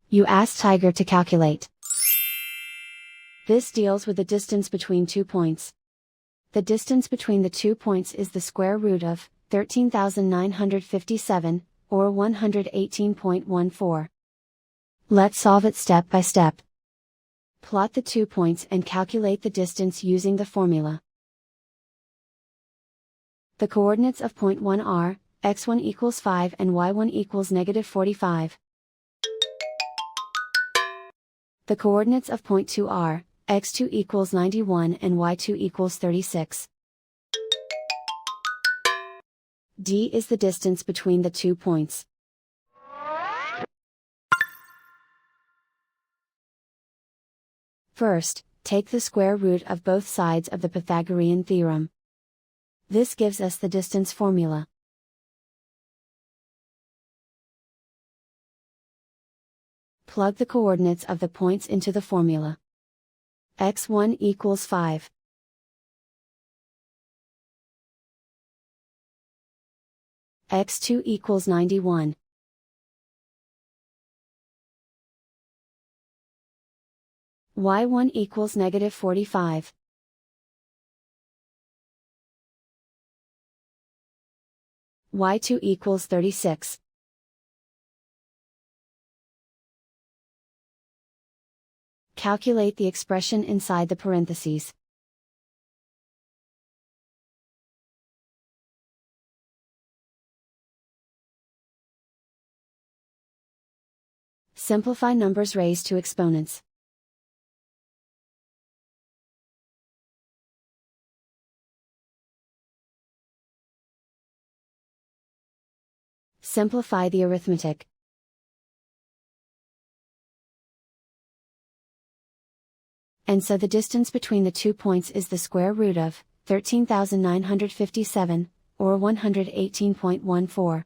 You ask Tiger to calculate. This deals with the distance between 2 points. The distance between the 2 points is the square root of 13,957, or 118.14. Let's solve it step by step. Plot the 2 points and calculate the distance using the formula. The coordinates of point 1 are, x1 equals 5 and y1 equals -45. The coordinates of point 2 are, x2 equals 91 and y2 equals 36. D is the distance between the 2 points. First, take the square root of both sides of the Pythagorean theorem. This gives us the distance formula. Plug the coordinates of the points into the formula. x1 equals 5. x2 equals 91. y1 equals -45. y2 equals 36. Calculate the expression inside the parentheses. Simplify numbers raised to exponents. Simplify the arithmetic. And so the distance between the 2 points is the square root of 13,957, or 118.14.